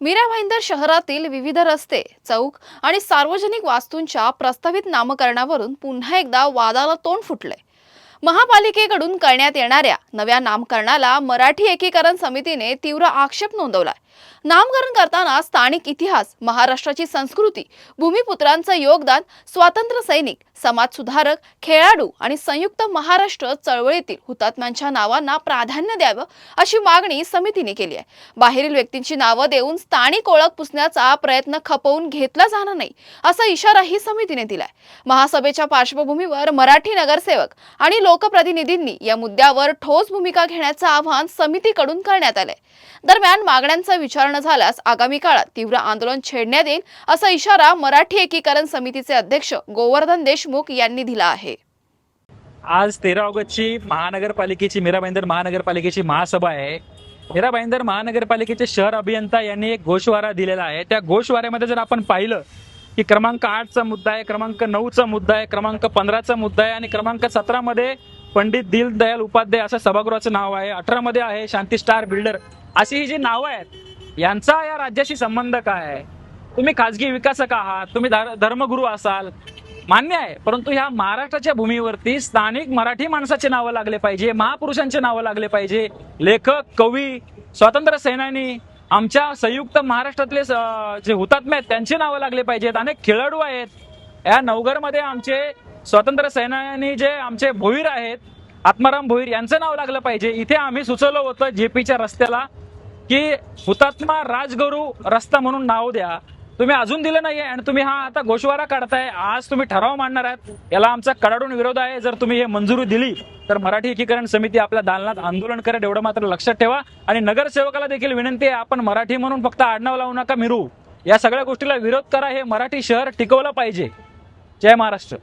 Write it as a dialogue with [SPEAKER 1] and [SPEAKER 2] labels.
[SPEAKER 1] मीरा भाईंदर शहरातील विविध रस्ते, चौक आणि सार्वजनिक वास्तूंच्या प्रस्तावित नामकरणावरून पुन्हा एकदा वादाला तोंड फुटलंय। महापालिकेकडून करण्यात येणाऱ्या नव्या नामकरणाला मराठी एकीकरण समितीने तीव्र आक्षेप नोंदवलाय। नामकरण करताना स्थानिक इतिहास, महाराष्ट्राची संस्कृती, भूमिपुत्रांचं योगदान, स्वातंत्र्य सैनिक, समाजसुधारक, खेळाडू आणि संयुक्त महाराष्ट्र चळवळीतील हुतात्म्यांच्या नावांना प्राधान्य द्यावं अशी मागणी समितीने केली आहे। बाहेरील व्यक्तींची नावं देऊन स्थानिक ओळख पुसण्याचा प्रयत्न खपवून घेतला जाणार नाही असा इशाराही समितीने दिलाय। महासभेच्या पार्श्वभूमीवर मराठी नगरसेवक आणि लोकप्रतिनिधींनी या मुद्द्यावर ठोस भूमिका घेण्याचं आवाहन समितीकडून करण्यात आलंय। दरम्यान मागण्यांचा विचार न झाल्यास आगामी काळात तीव्र आंदोलन छेडण्यात येईल असा इशारा मराठी एकीकरण समितीचे अध्यक्ष गोवर्धन देशमुख यांनी दिला आहे।
[SPEAKER 2] आज 13 ऑगस्टची महानगरपालिकेची मीरा भाईंदर महानगरपालिकेची महासभा आहे। मीरा भाईंदर महानगरपालिकेचे शहर अभियंता यांनी एक गोषवारा दिलेला आहे। त्या गोषवाऱ्यामध्ये जर आपण पाहिलं की क्रमांक 8चा मुद्दा आहे, क्रमांक 9चा मुद्दा आहे, क्रमांक 15चा मुद्दा आहे आणि क्रमांक 17 मध्ये पंडित दीनदयाल उपाध्याय असं सभागृहाचं नाव आहे, 18 मध्ये आहे शांती स्टार बिल्डर। अशी ही जी नावं आहेत यांचा या राज्याशी संबंध काय आहे? तुम्ही खाजगी विकासक आहात, तुम्ही धर्मगुरू असाल, मान्य आहे, परंतु ह्या महाराष्ट्राच्या भूमीवरती स्थानिक मराठी माणसाचे नावं लागले पाहिजे, महापुरुषांचे नावं लागले पाहिजे, लेखक, कवी, स्वातंत्र्य सेनानी, आमच्या संयुक्त महाराष्ट्रातले जे हुतात्मे आहेत त्यांची नावं लागले पाहिजेत। अनेक खेळाडू आहेत या नवघरमध्ये, आमचे स्वातंत्र्य सेनानी जे आमचे भोईर आहेत, आत्माराम भोईर यांचं नाव लागलं पाहिजे। इथे आम्ही सुचवलं होतं जेपीच्या रस्त्याला की हुतात्मा राजगुरू रस्ता म्हणून नाव द्या, तुम्ही अजून दिलं नाहीये आणि तुम्ही हा आता गोषवारा काढताय। आज तुम्ही ठराव मांडणार आहात, याला आमचा कडाडून विरोध आहे। जर तुम्ही हे मंजुरी दिली तर मराठी एकीकरण समिती आपल्या दालनात आंदोलन करेल, एवढं मात्र लक्षात ठेवा। आणि नगरसेवकाला देखील विनंती आहे, आपण मराठी म्हणून फक्त आडनाव लावू नका मिरू, या सगळ्या गोष्टीला विरोध करा। हे मराठी शहर टिकवलं पाहिजे। जय महाराष्ट्र।